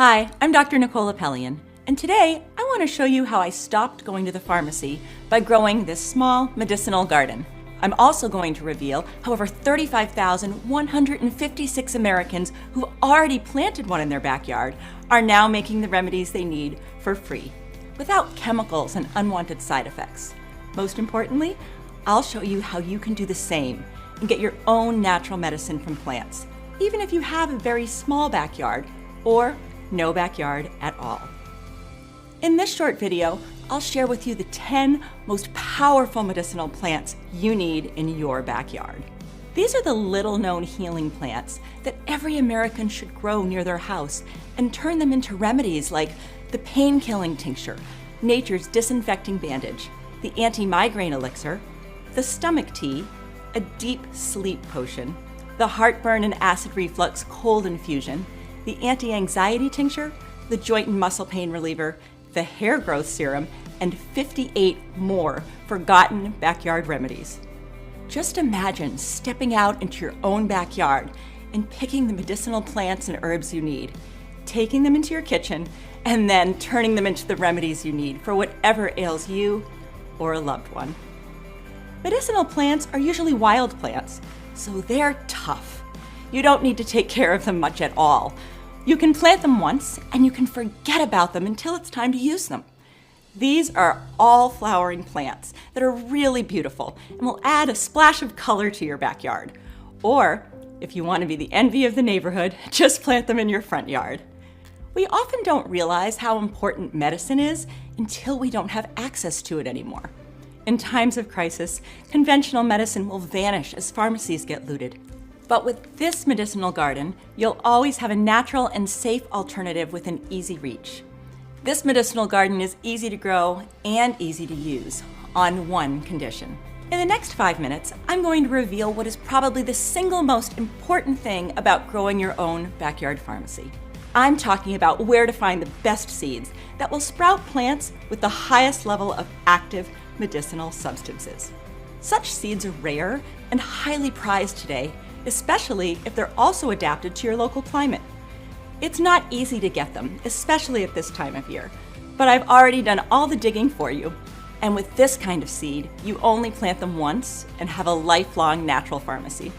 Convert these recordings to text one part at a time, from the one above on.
Hi, I'm Dr. Nicole Appelian, and today I want to show you how I stopped going to the pharmacy by growing this small medicinal garden. I'm also going to reveal how over 35,156 Americans who've already planted one in their backyard are now making the remedies they need for free, without chemicals and unwanted side effects. Most importantly, I'll show you how you can do the same and get your own natural medicine from plants, even if you have a very small backyard or no backyard at all. In this short video, I'll share with you the 10 most powerful medicinal plants you need in your backyard. These are the little-known healing plants that every American should grow near their house and turn them into remedies like the pain-killing tincture, nature's disinfecting bandage, the anti-migraine elixir, the stomach tea, a deep sleep potion, the heartburn and acid reflux cold infusion, the anti-anxiety tincture, the joint and muscle pain reliever, the hair growth serum, and 58 more forgotten backyard remedies. Just imagine stepping out into your own backyard and picking the medicinal plants and herbs you need, taking them into your kitchen, and then turning them into the remedies you need for whatever ails you or a loved one. Medicinal plants are usually wild plants, so they're tough. You don't need to take care of them much at all. You can plant them once and you can forget about them until it's time to use them. These are all flowering plants that are really beautiful and will add a splash of color to your backyard. Or, if you want to be the envy of the neighborhood, just plant them in your front yard. We often don't realize how important medicine is until we don't have access to it anymore. In times of crisis, conventional medicine will vanish as pharmacies get looted. But with this medicinal garden, you'll always have a natural and safe alternative within easy reach. This medicinal garden is easy to grow and easy to use, on one condition. In the next 5 minutes, I'm going to reveal what is probably the single most important thing about growing your own backyard pharmacy. I'm talking about where to find the best seeds that will sprout plants with the highest level of active medicinal substances. Such seeds are rare and highly prized today, especially if they're also adapted to your local climate. It's not easy to get them, especially at this time of year, but I've already done all the digging for you. And with this kind of seed, you only plant them once and have a lifelong natural pharmacy.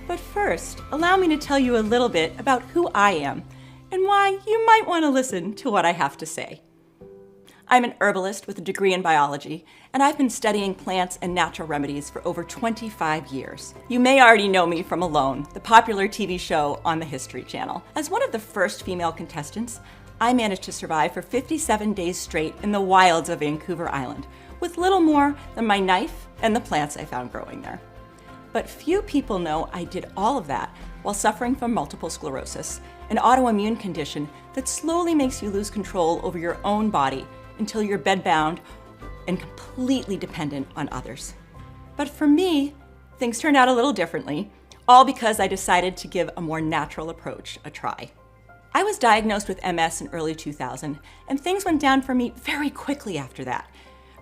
But first, allow me to tell you a little bit about who I am and why you might want to listen to what I have to say. I'm an herbalist with a degree in biology, and I've been studying plants and natural remedies for over 25 years. You may already know me from Alone, the popular TV show on the History Channel. As one of the first female contestants, I managed to survive for 57 days straight in the wilds of Vancouver Island, with little more than my knife and the plants I found growing there. But few people know I did all of that while suffering from multiple sclerosis, an autoimmune condition that slowly makes you lose control over your own body until you're bedbound and completely dependent on others. But for me, things turned out a little differently, all because I decided to give a more natural approach a try. I was diagnosed with MS in early 2000, and things went down for me very quickly after that.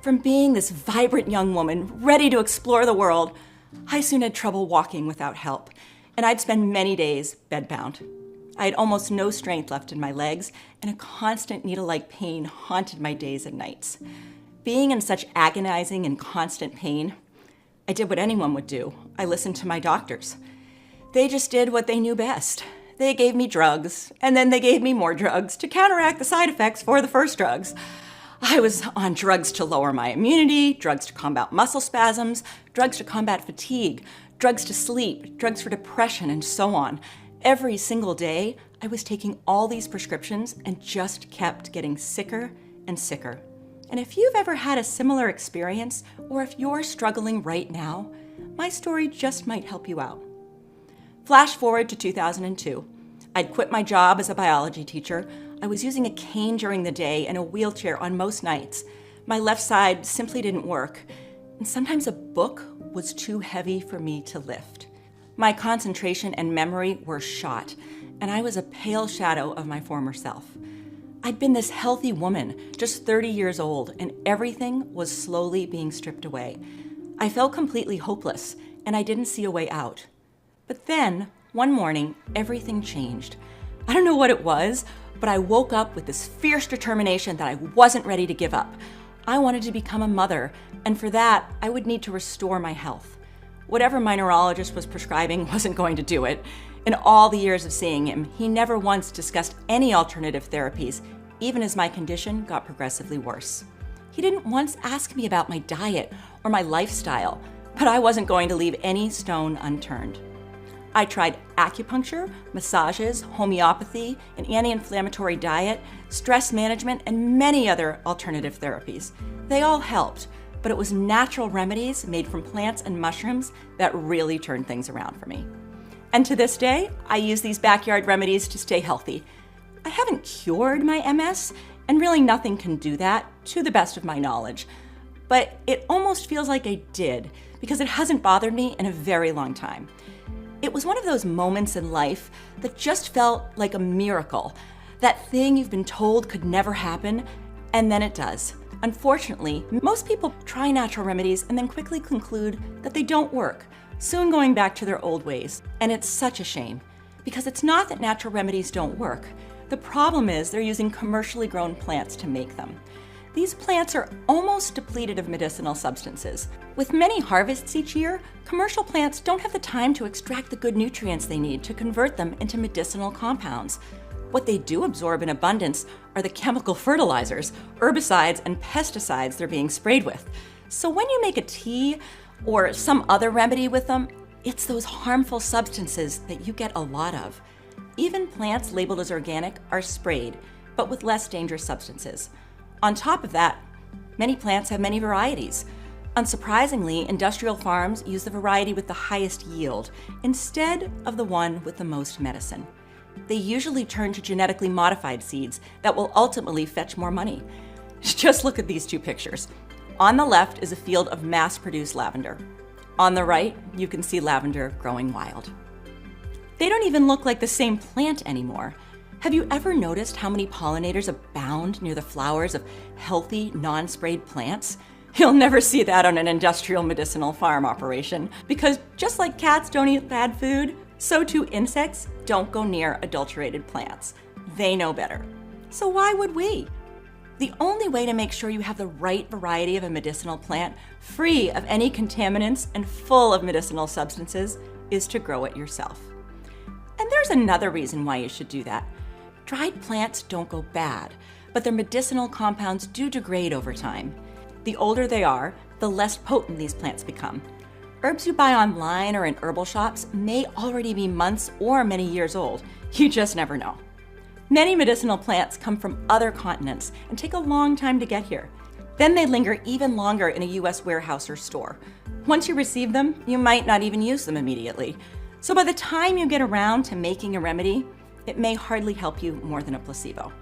From being this vibrant young woman ready to explore the world, I soon had trouble walking without help, and I'd spend many days bedbound. I had almost no strength left in my legs, and a constant needle-like pain haunted my days and nights. Being in such agonizing and constant pain, I did what anyone would do. I listened to my doctors. They just did what they knew best. They gave me drugs, and then they gave me more drugs to counteract the side effects for the first drugs. I was on drugs to lower my immunity, drugs to combat muscle spasms, drugs to combat fatigue, drugs to sleep, drugs for depression, and so on. Every single day, I was taking all these prescriptions and just kept getting sicker and sicker. And if you've ever had a similar experience, or if you're struggling right now, my story just might help you out. Flash forward to 2002. I'd quit my job as a biology teacher. I was using a cane during the day and a wheelchair on most nights. My left side simply didn't work, and sometimes a book was too heavy for me to lift. My concentration and memory were shot, and I was a pale shadow of my former self. I'd been this healthy woman, just 30 years old, and everything was slowly being stripped away. I felt completely hopeless, and I didn't see a way out. But then, one morning, everything changed. I don't know what it was, but I woke up with this fierce determination that I wasn't ready to give up. I wanted to become a mother, and for that, I would need to restore my health. Whatever my neurologist was prescribing wasn't going to do it. In all the years of seeing him, he never once discussed any alternative therapies, even as my condition got progressively worse. He didn't once ask me about my diet or my lifestyle, but I wasn't going to leave any stone unturned. I tried acupuncture, massages, homeopathy, an anti-inflammatory diet, stress management, and many other alternative therapies. They all helped, but it was natural remedies made from plants and mushrooms that really turned things around for me. And to this day, I use these backyard remedies to stay healthy. I haven't cured my MS, and really nothing can do that, to the best of my knowledge. But it almost feels like I did, because it hasn't bothered me in a very long time. It was one of those moments in life that just felt like a miracle. That thing you've been told could never happen, and then it does. Unfortunately, most people try natural remedies and then quickly conclude that they don't work, soon going back to their old ways. And it's such a shame, because it's not that natural remedies don't work. The problem is they're using commercially grown plants to make them. These plants are almost depleted of medicinal substances. With many harvests each year, commercial plants don't have the time to extract the good nutrients they need to convert them into medicinal compounds. What they do absorb in abundance are the chemical fertilizers, herbicides, and pesticides they're being sprayed with. So when you make a tea or some other remedy with them, it's those harmful substances that you get a lot of. Even plants labeled as organic are sprayed, but with less dangerous substances. On top of that, many plants have many varieties. Unsurprisingly, industrial farms use the variety with the highest yield instead of the one with the most medicine. They usually turn to genetically modified seeds that will ultimately fetch more money. Just look at these two pictures. On the left is a field of mass-produced lavender. On the right, you can see lavender growing wild. They don't even look like the same plant anymore. Have you ever noticed how many pollinators abound near the flowers of healthy, non-sprayed plants? You'll never see that on an industrial medicinal farm operation, because just like cats don't eat bad food, so too insects don't go near adulterated plants. They know better. So why would we? The only way to make sure you have the right variety of a medicinal plant, free of any contaminants and full of medicinal substances, is to grow it yourself. And there's another reason why you should do that. Dried plants don't go bad, but their medicinal compounds do degrade over time. The older they are, the less potent these plants become. Herbs you buy online or in herbal shops may already be months or many years old. You just never know. Many medicinal plants come from other continents and take a long time to get here. Then they linger even longer in a US warehouse or store. Once you receive them, you might not even use them immediately. So by the time you get around to making a remedy, it may hardly help you more than a placebo.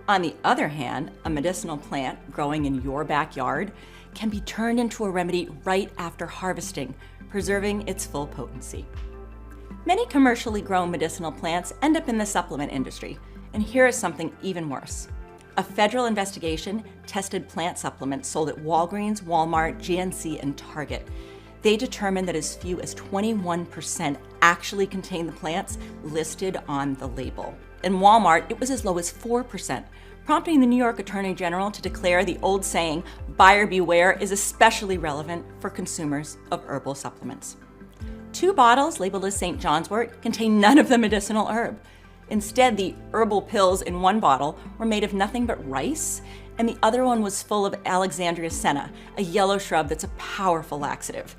On the other hand, a medicinal plant growing in your backyard can be turned into a remedy right after harvesting, preserving its full potency. Many commercially grown medicinal plants end up in the supplement industry, and here is something even worse. A federal investigation tested plant supplements sold at Walgreens, Walmart, GNC, and Target. They determined that as few as 21% actually contain the plants listed on the label. In Walmart, it was as low as 4%, prompting the New York Attorney General to declare the old saying, "Buyer beware," is especially relevant for consumers of herbal supplements. 2 bottles labeled as St. John's wort contain none of the medicinal herb. Instead, the herbal pills in one bottle were made of nothing but rice, and the other one was full of Alexandria senna, a yellow shrub that's a powerful laxative.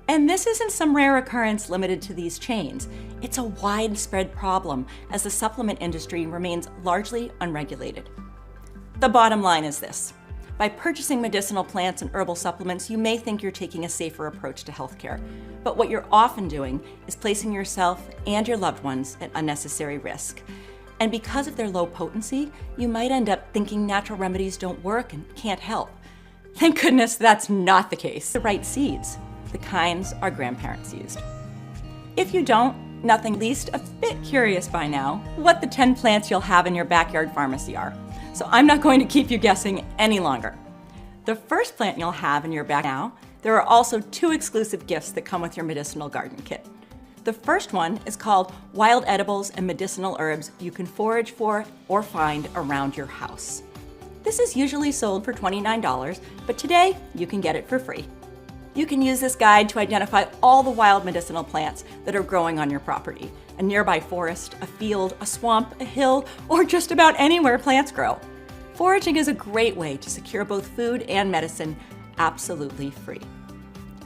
And this isn't some rare occurrence limited to these chains. It's a widespread problem as the supplement industry remains largely unregulated. The bottom line is this. By purchasing medicinal plants and herbal supplements, you may think you're taking a safer approach to healthcare. But what you're often doing is placing yourself and your loved ones at unnecessary risk. And because of their low potency, you might end up thinking natural remedies don't work and can't help. Thank goodness that's not the case. The right seeds, the kinds our grandparents used. If you don't, nothing least a bit curious by now what the 10 plants you'll have in your backyard pharmacy are. So I'm not going to keep you guessing any longer. The first plant you'll have in your bag now, there are also 2 exclusive gifts that come with your Medicinal Garden Kit. The first one is called Wild Edibles and Medicinal Herbs You Can Forage for or Find Around Your House. This is usually sold for $29, but today you can get it for free. You can use this guide to identify all the wild medicinal plants that are growing on your property, a nearby forest, a field, a swamp, a hill, or just about anywhere plants grow. Foraging is a great way to secure both food and medicine absolutely free.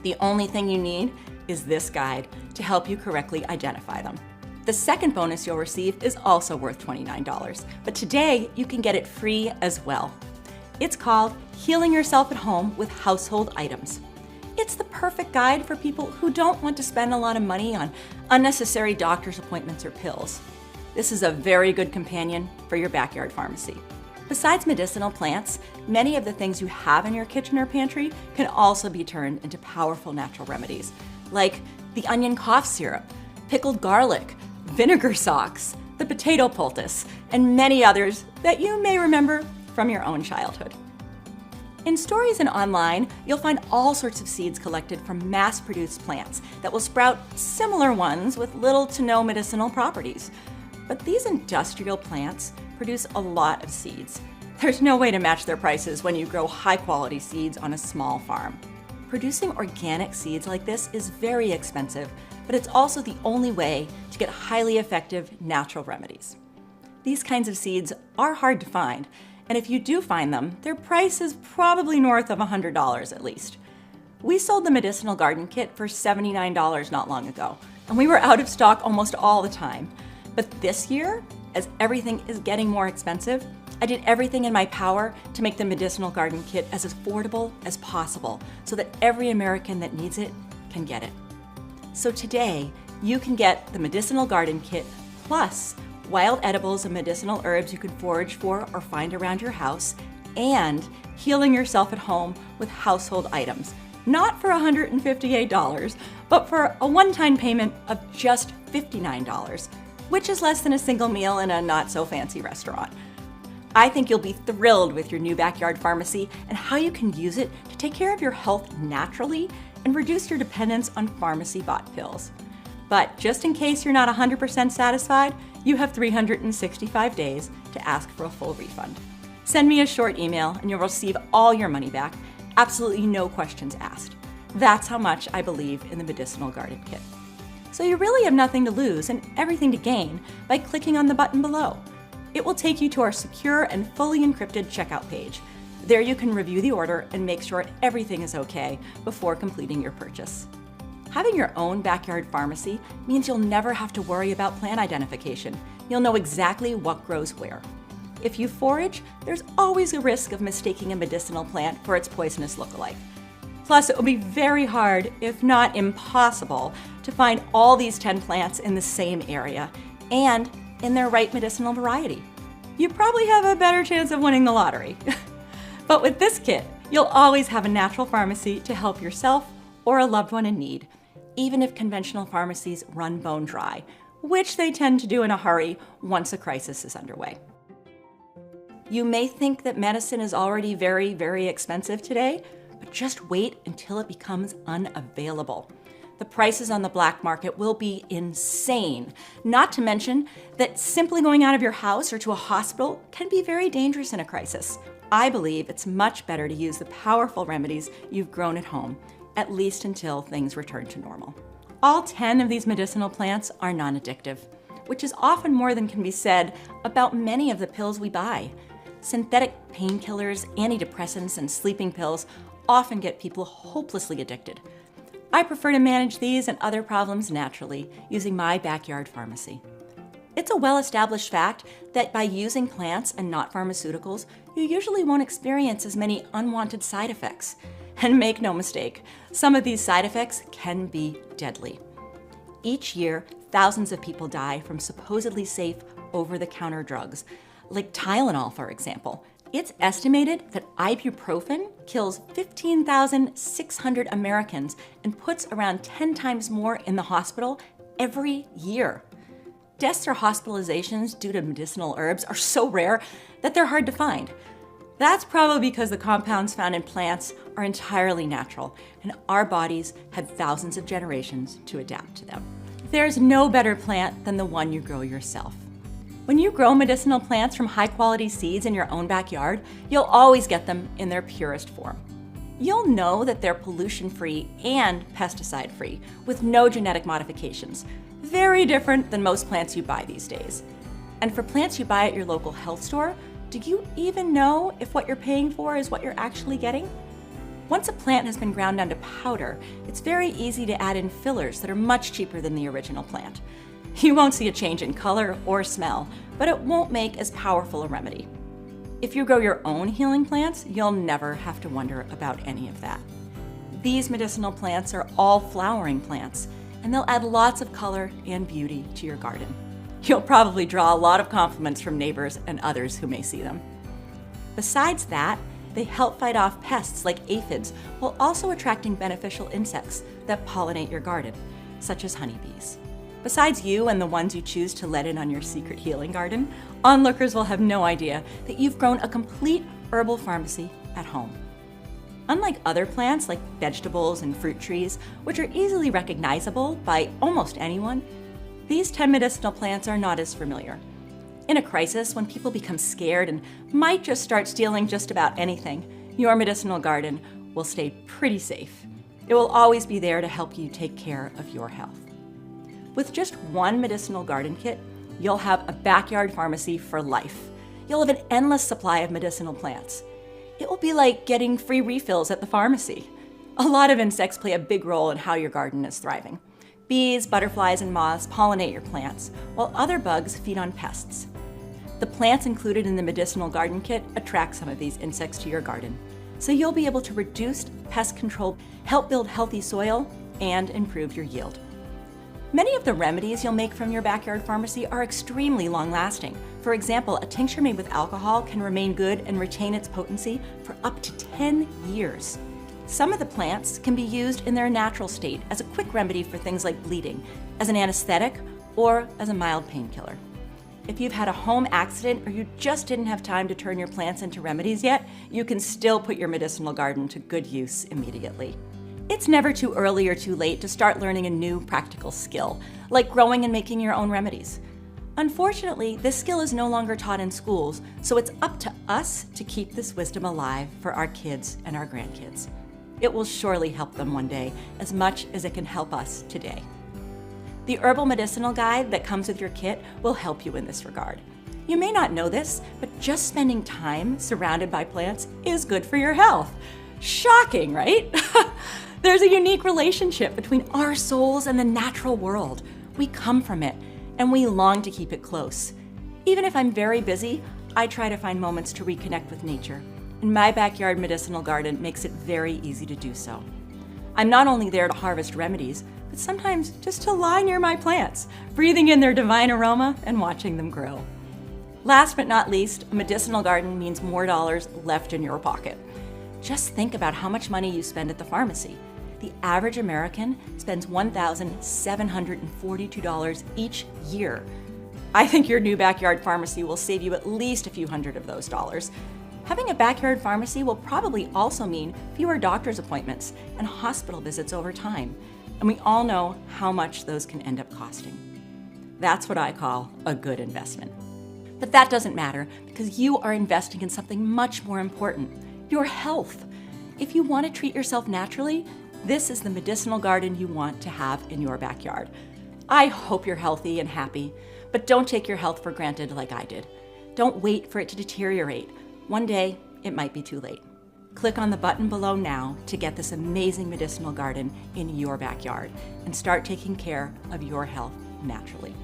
The only thing you need is this guide to help you correctly identify them. The second bonus you'll receive is also worth $29, but today you can get it free as well. It's called Healing Yourself at Home with Household Items. It's the perfect guide for people who don't want to spend a lot of money on unnecessary doctor's appointments or pills. This is a very good companion for your backyard pharmacy. Besides medicinal plants, many of the things you have in your kitchen or pantry can also be turned into powerful natural remedies, like the onion cough syrup, pickled garlic, vinegar socks, the potato poultice, and many others that you may remember from your own childhood. In stories and online, you'll find all sorts of seeds collected from mass-produced plants that will sprout similar ones with little to no medicinal properties. But these industrial plants produce a lot of seeds. There's no way to match their prices when you grow high-quality seeds on a small farm. Producing organic seeds like this is very expensive, but it's also the only way to get highly effective natural remedies. These kinds of seeds are hard to find, and if you do find them, their price is probably north of $100 at least. We sold the Medicinal Garden Kit for $79 not long ago, and we were out of stock almost all the time. But this year, as everything is getting more expensive, I did everything in my power to make the Medicinal Garden Kit as affordable as possible so that every American that needs it can get it. So today, you can get the Medicinal Garden Kit plus wild edibles and medicinal herbs you can forage for or find around your house, and Healing Yourself at Home with Household Items, not for $158, but for a one-time payment of just $59, which is less than a single meal in a not-so-fancy restaurant. I think you'll be thrilled with your new backyard pharmacy and how you can use it to take care of your health naturally and reduce your dependence on pharmacy-bought pills. But just in case you're not 100% satisfied, you have 365 days to ask for a full refund. Send me a short email and you'll receive all your money back, absolutely no questions asked. That's how much I believe in the Medicinal Garden Kit. So you really have nothing to lose and everything to gain by clicking on the button below. It will take you to our secure and fully encrypted checkout page. There you can review the order and make sure everything is okay before completing your purchase. Having your own backyard pharmacy means you'll never have to worry about plant identification. You'll know exactly what grows where. If you forage, there's always a risk of mistaking a medicinal plant for its poisonous look-alike. Plus, it will be very hard, if not impossible, to find all these 10 plants in the same area and in their right medicinal variety. You probably have a better chance of winning the lottery. But with this kit, you'll always have a natural pharmacy to help yourself or a loved one in need, even if conventional pharmacies run bone dry, which they tend to do in a hurry once a crisis is underway. You may think that medicine is already very, very expensive today, but just wait until it becomes unavailable. The prices on the black market will be insane, not to mention that simply going out of your house or to a hospital can be very dangerous in a crisis. I believe it's much better to use the powerful remedies you've grown at home, at least until things return to normal. All 10 of these medicinal plants are non-addictive, which is often more than can be said about many of the pills we buy. Synthetic painkillers, antidepressants, and sleeping pills often get people hopelessly addicted. I prefer to manage these and other problems naturally using my backyard pharmacy. It's a well-established fact that by using plants and not pharmaceuticals, you usually won't experience as many unwanted side effects. And make no mistake, some of these side effects can be deadly. Each year, thousands of people die from supposedly safe over-the-counter drugs, like Tylenol, for example. It's estimated that ibuprofen kills 15,600 Americans and puts around 10 times more in the hospital every year. Deaths or hospitalizations due to medicinal herbs are so rare that they're hard to find. That's probably because the compounds found in plants are entirely natural, and our bodies had thousands of generations to adapt to them. There's no better plant than the one you grow yourself. When you grow medicinal plants from high-quality seeds in your own backyard, you'll always get them in their purest form. You'll know that they're pollution-free and pesticide-free, with no genetic modifications. Very different than most plants you buy these days. And for plants you buy at your local health store, do you even know if what you're paying for is what you're actually getting? Once a plant has been ground down to powder, it's very easy to add in fillers that are much cheaper than the original plant. You won't see a change in color or smell, but it won't make as powerful a remedy. If you grow your own healing plants, you'll never have to wonder about any of that. These medicinal plants are all flowering plants, and they'll add lots of color and beauty to your garden. You'll probably draw a lot of compliments from neighbors and others who may see them. Besides that, they help fight off pests like aphids while also attracting beneficial insects that pollinate your garden, such as honeybees. Besides you and the ones you choose to let in on your secret healing garden, onlookers will have no idea that you've grown a complete herbal pharmacy at home. Unlike other plants like vegetables and fruit trees, which are easily recognizable by almost anyone, these 10 medicinal plants are not as familiar. In a crisis, when people become scared and might just start stealing just about anything, your medicinal garden will stay pretty safe. It will always be there to help you take care of your health. With just one medicinal garden kit, you'll have a backyard pharmacy for life. You'll have an endless supply of medicinal plants. It will be like getting free refills at the pharmacy. A lot of insects play a big role in how your garden is thriving. Bees, butterflies, and moths pollinate your plants, while other bugs feed on pests. The plants included in the Medicinal Garden Kit attract some of these insects to your garden, so you'll be able to reduce pest control, help build healthy soil, and improve your yield. Many of the remedies you'll make from your backyard pharmacy are extremely long-lasting. For example, a tincture made with alcohol can remain good and retain its potency for up to 10 years. Some of the plants can be used in their natural state as a quick remedy for things like bleeding, as an anesthetic, or as a mild painkiller. If you've had a home accident or you just didn't have time to turn your plants into remedies yet, you can still put your medicinal garden to good use immediately. It's never too early or too late to start learning a new practical skill, like growing and making your own remedies. Unfortunately, this skill is no longer taught in schools, so it's up to us to keep this wisdom alive for our kids and our grandkids. It will surely help them one day as much as it can help us today. The Herbal Medicinal Guide that comes with your kit will help you in this regard. You may not know this, but just spending time surrounded by plants is good for your health. Shocking, right? There's a unique relationship between our souls and the natural world. We come from it, and we long to keep it close. Even if I'm very busy, I try to find moments to reconnect with nature, and my backyard medicinal garden makes it very easy to do so. I'm not only there to harvest remedies, but sometimes just to lie near my plants, breathing in their divine aroma and watching them grow. Last but not least, a medicinal garden means more dollars left in your pocket. Just think about how much money you spend at the pharmacy. The average American spends $1,742 each year. I think your new backyard pharmacy will save you at least a few hundred of those dollars. Having a backyard pharmacy will probably also mean fewer doctor's appointments and hospital visits over time, and we all know how much those can end up costing. That's what I call a good investment. But that doesn't matter because you are investing in something much more important, your health. If you want to treat yourself naturally, this is the medicinal garden you want to have in your backyard. I hope you're healthy and happy, but don't take your health for granted like I did. Don't wait for it to deteriorate. One day, it might be too late. Click on the button below now to get this amazing medicinal garden in your backyard and start taking care of your health naturally.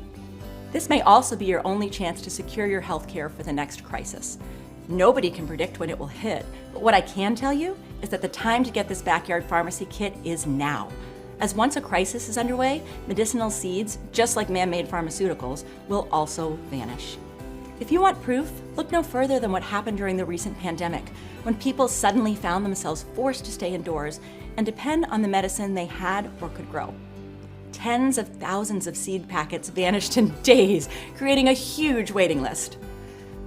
This may also be your only chance to secure your health care for the next crisis. Nobody can predict when it will hit, but what I can tell you is that the time to get this backyard pharmacy kit is now. As once a crisis is underway, medicinal seeds, just like man-made pharmaceuticals, will also vanish. If you want proof, look no further than what happened during the recent pandemic, when people suddenly found themselves forced to stay indoors and depend on the medicine they had or could grow. Tens of thousands of seed packets vanished in days, creating a huge waiting list.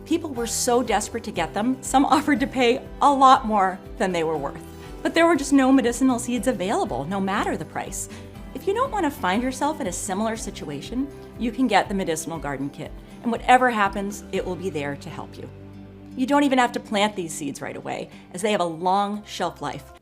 People were so desperate to get them, some offered to pay a lot more than they were worth. But there were just no medicinal seeds available, no matter the price. If if you don't want to find yourself in a similar situation, you can get the Medicinal Garden Kit, and whatever happens, it will be there to help you. You don't even have to plant these seeds right away, as they have a long shelf life,